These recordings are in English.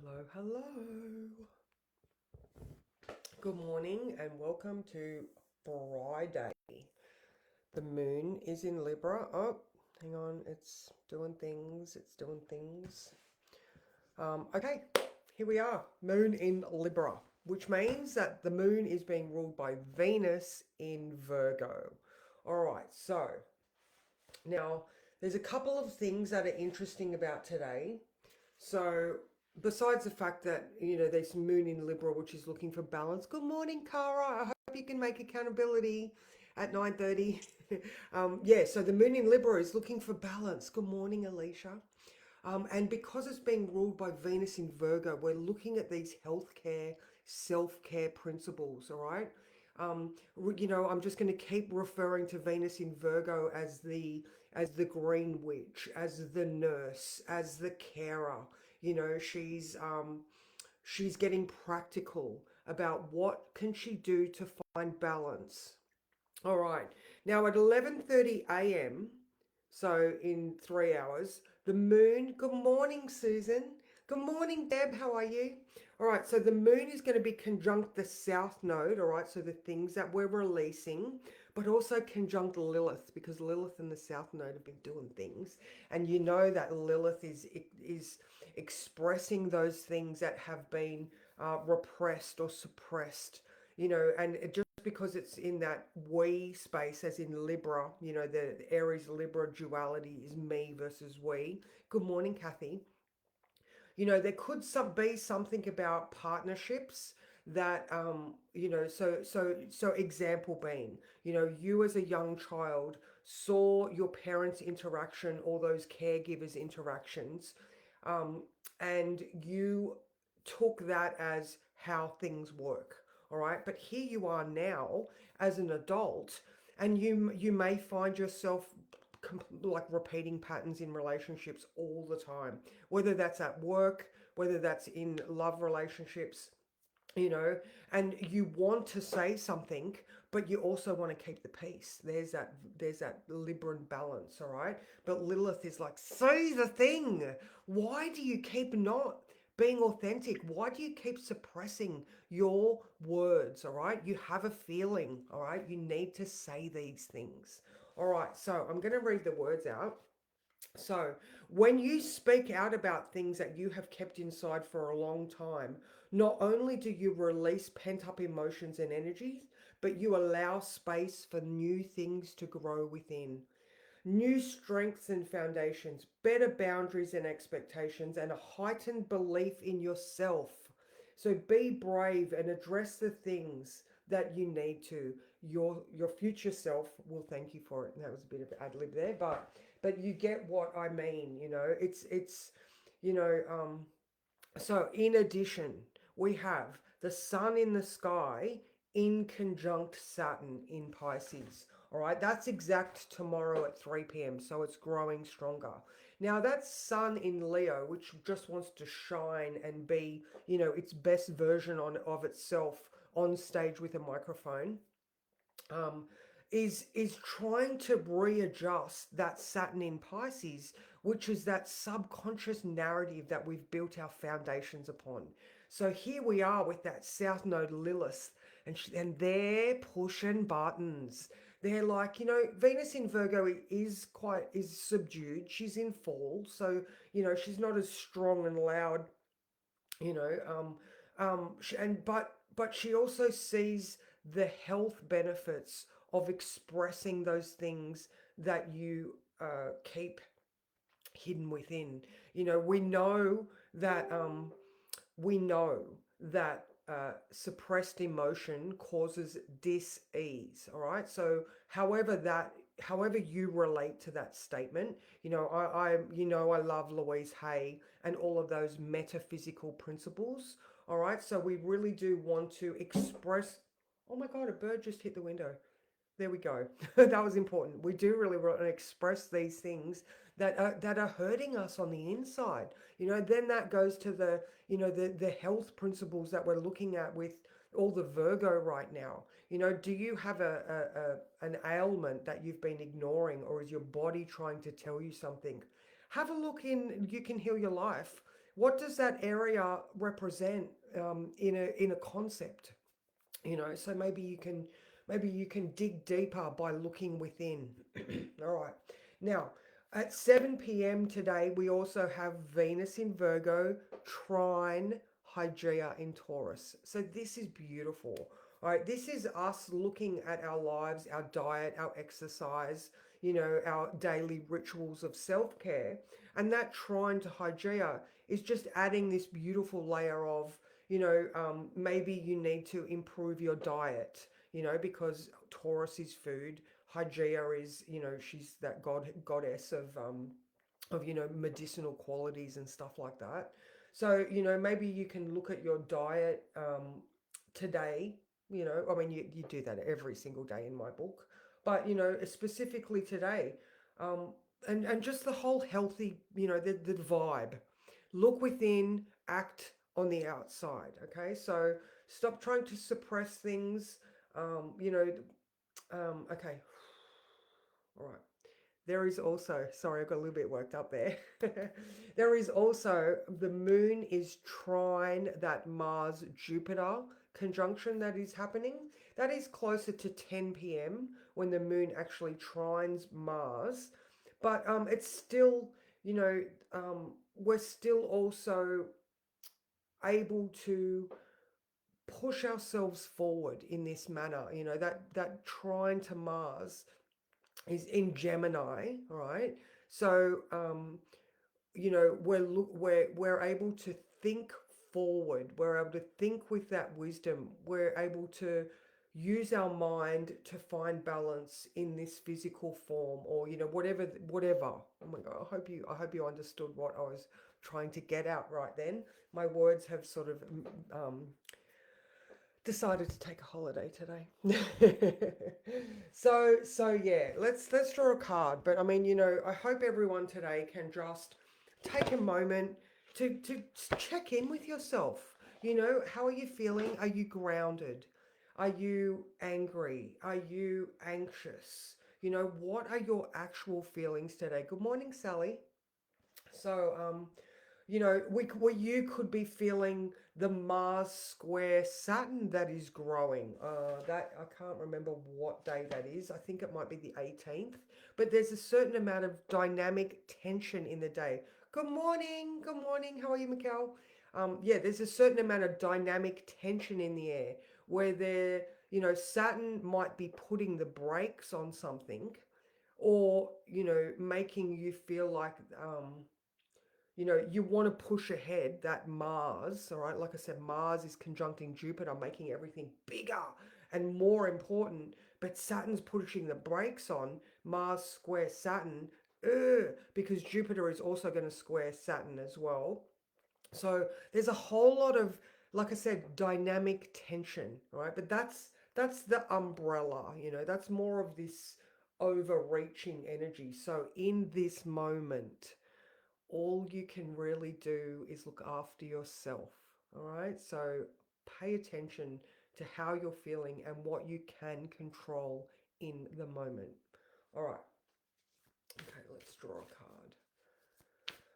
Hello, hello. Good morning and welcome to Friday. The moon is in Libra. Oh, hang on, it's doing things. Okay, here we are. Moon in Libra, which means that the moon is being ruled by Venus in Virgo. All right, so now there's a couple of things that are interesting about today. So, besides the fact that, there's Moon in Libra, which is looking for balance. Good morning, Cara. I hope you can make accountability at 9:30. Yeah, so the Moon in Libra is looking for balance. Good morning, Alicia. And because it's being ruled by Venus in Virgo, we're looking at these healthcare, self-care principles, all right? I'm just going to keep referring to Venus in Virgo as the green witch, as the nurse, as the carer. She's getting practical about what can she do to find balance. All right. Now at 11:30 a.m., so in 3 hours, the moon, good morning, Susan. Good morning, Deb. How are you? All right. So the moon is going to be conjunct the south node. All right. So the things that we're releasing, but also conjunct Lilith, because Lilith and the south node have been doing things. And you know that Lilith is expressing those things that have been repressed or suppressed, and it just because it's in that we space, as in Libra, the Aries Libra duality is me versus we. Good morning, Kathy. There could be something about partnerships that so example being, you as a young child saw your parents interaction or those caregivers interactions, um, and you took that as how things work. All right, but here you are now as an adult, and you may find yourself like repeating patterns in relationships all the time, whether that's at work, whether that's in love relationships, you know, and you want to say something, but you also want to keep the peace. There's that Libran balance, all right? But Lilith is like, say the thing. Why do you keep not being authentic? Why do you keep suppressing your words, all right? You have a feeling, all right? You need to say these things. All right, so I'm going to read the words out. So, when you speak out about things that you have kept inside for a long time, not only do you release pent up emotions and energies, but you allow space for new things to grow within. New strengths and foundations, better boundaries and expectations, and a heightened belief in yourself. So be brave and address the things that you need to. Your future self will thank you for it. And that was a bit of ad lib there, but you get what I mean. It's you know so in addition, we have the sun in the sky in conjunct Saturn in Pisces. All right, that's exact tomorrow at 3 p.m. So it's growing stronger. Now that's sun in Leo, which just wants to shine and be, its best version of itself on stage with a microphone. Um, is trying to readjust that Saturn in Pisces, which is that subconscious narrative that we've built our foundations upon. So here we are with that South Node Lilith, and they're pushing buttons. They're like, Venus in Virgo is subdued. She's in fall, so she's not as strong and loud, you know. But she also sees the health benefits of expressing those things that you keep hidden within. We know that suppressed emotion causes dis-ease. All right. So, however you relate to that statement, I love Louise Hay and all of those metaphysical principles. All right. So we really do want to express. Oh my God! A bird just hit the window. There we go. That was important. We do really want to express these things that are hurting us on the inside. Then that goes to the health principles that we're looking at with all the Virgo right now. Do you have an ailment that you've been ignoring, or is your body trying to tell you something? Have a look in You Can Heal Your Life what does that area represent in a concept? So maybe you can dig deeper by looking within. All right. Now, at 7 p.m. today, we also have Venus in Virgo, trine Hygeia in Taurus. So this is beautiful. All right, this is us looking at our lives, our diet, our exercise, our daily rituals of self-care. And that trine to Hygeia is just adding this beautiful layer of, maybe you need to improve your diet, because Taurus is food. Hygeia is, she's that goddess of medicinal qualities and stuff like that. So maybe you can look at your diet today. I mean, you do that every single day in my book, but specifically today, um, and just the whole healthy, the vibe. Look within, act on the outside. Okay, so stop trying to suppress things. Okay, all right. There is also, sorry, I got a little bit worked up there. There is also, the moon is trine that Mars Jupiter conjunction that is happening. That is closer to 10 p.m. when the moon actually trines Mars. But it's still, you know, we're still also able to push ourselves forward in this manner. That trine to Mars is in Gemini, right? So we're able to think forward. We're able to think with that wisdom. We're able to use our mind to find balance in this physical form, or whatever. Oh my God, I hope you understood what I was trying to get out right then. My words have sort of decided to take a holiday today. So yeah, let's draw a card. But I mean, I hope everyone today can just take a moment to check in with yourself. How are you feeling? Are you grounded? Are you angry? Are you anxious? What are your actual feelings today? Good morning, Sally. So, you could be feeling the Mars square Saturn that is growing. That I can't remember what day that is. I think it might be the 18th. But there's a certain amount of dynamic tension in the day. Good morning. Good morning. How are you, Mikkel? Yeah, there's a certain amount of dynamic tension in the air where Saturn might be putting the brakes on something, or making you feel like you want to push ahead. That Mars, all right, like I said, Mars is conjuncting Jupiter, making everything bigger and more important, but Saturn's pushing the brakes on Mars square Saturn, because Jupiter is also going to square Saturn as well. So there's a whole lot of, like I said, dynamic tension, right? But that's the umbrella, that's more of this overreaching energy. So in this moment, all you can really do is look after yourself. All right. So pay attention to how you're feeling and what you can control in the moment. All right. Okay, let's draw a card.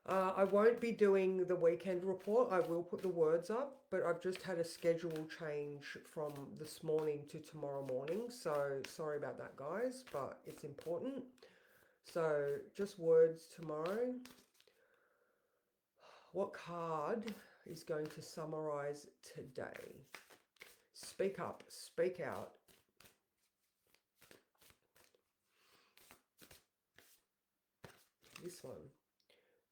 I won't be doing the weekend report. I will put the words up, but I've just had a schedule change from this morning to tomorrow morning. So sorry about that, guys, but it's important. So just words tomorrow. What card is going to summarize today? Speak up, speak out. This one.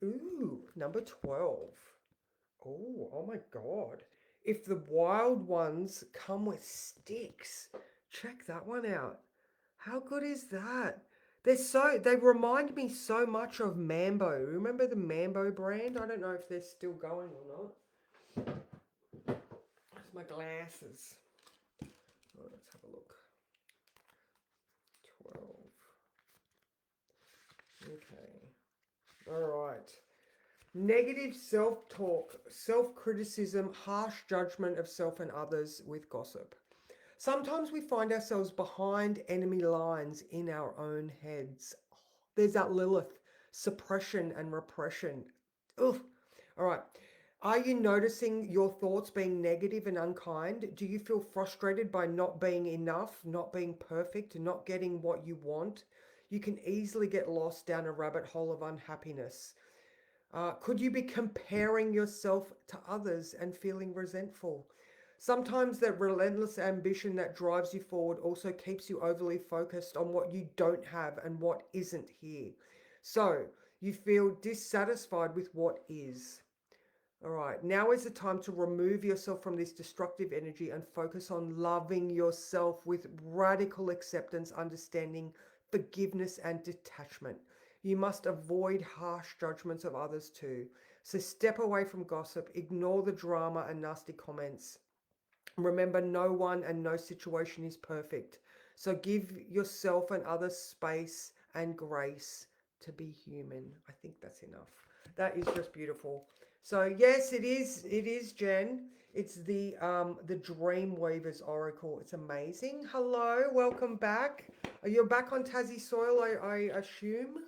Ooh, number 12. Oh my God. If the wild ones come with sticks, check that one out. How good is that? They remind me so much of Mambo. Remember the Mambo brand? I don't know if they're still going or not. That's my glasses. Oh, let's have a look. 12. Okay. All right. Negative self-talk, self-criticism, harsh judgment of self and others with gossip. Sometimes we find ourselves behind enemy lines in our own heads. There's that Lilith, suppression and repression. Ugh. All right. Are you noticing your thoughts being negative and unkind? Do you feel frustrated by not being enough, not being perfect, not getting what you want? You can easily get lost down a rabbit hole of unhappiness. Could you be comparing yourself to others and feeling resentful? Sometimes that relentless ambition that drives you forward also keeps you overly focused on what you don't have and what isn't here. So you feel dissatisfied with what is. All right, now is the time to remove yourself from this destructive energy and focus on loving yourself with radical acceptance, understanding, forgiveness, and detachment. You must avoid harsh judgments of others too. So step away from gossip, ignore the drama and nasty comments. Remember, no one and no situation is perfect. So give yourself and others space and grace to be human. I think that's enough. That is just beautiful. So yes, it is Jen. It's the Dream Weavers Oracle. It's amazing. Hello, welcome back. You're back on Tassie soil, I assume.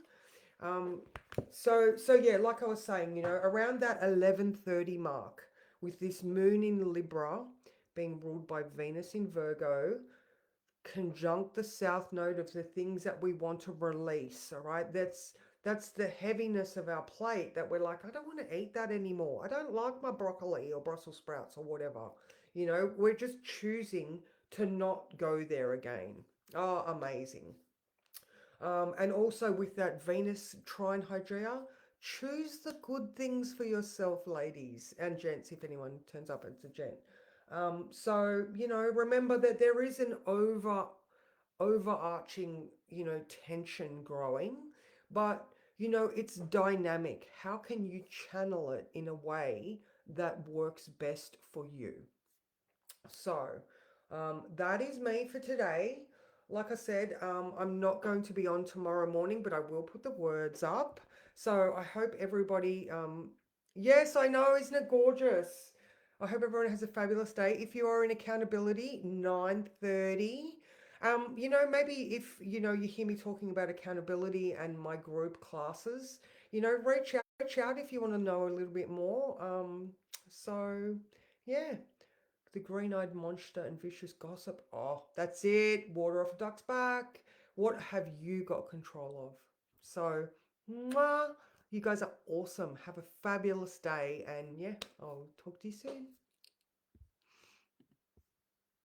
Um, so yeah, like I was saying, around that 11:30 mark, with this moon in Libra being ruled by Venus in Virgo, conjunct the south node of the things that we want to release. All right, that's the heaviness of our plate that we're like, I don't want to eat that anymore. I don't like my broccoli or Brussels sprouts or whatever. We're just choosing to not go there again. Oh, amazing. And also with that Venus trine Hygieia, choose the good things for yourself, ladies and gents, if anyone turns up as a gent. So, remember that there is an overarching, tension growing, but it's dynamic. How can you channel it in a way that works best for you? So that is me for today. Like I said, I'm not going to be on tomorrow morning, but I will put the words up. So I hope everybody, yes, I know, isn't it gorgeous? I hope everyone has a fabulous day. If you are in accountability, 9:30. Maybe if you hear me talking about accountability and my group classes, reach out if you want to know a little bit more. So yeah. The green-eyed monster and vicious gossip. Oh, that's it. Water off a duck's back. What have you got control of? So, mwah, you guys are awesome. Have a fabulous day. And yeah, I'll talk to you soon.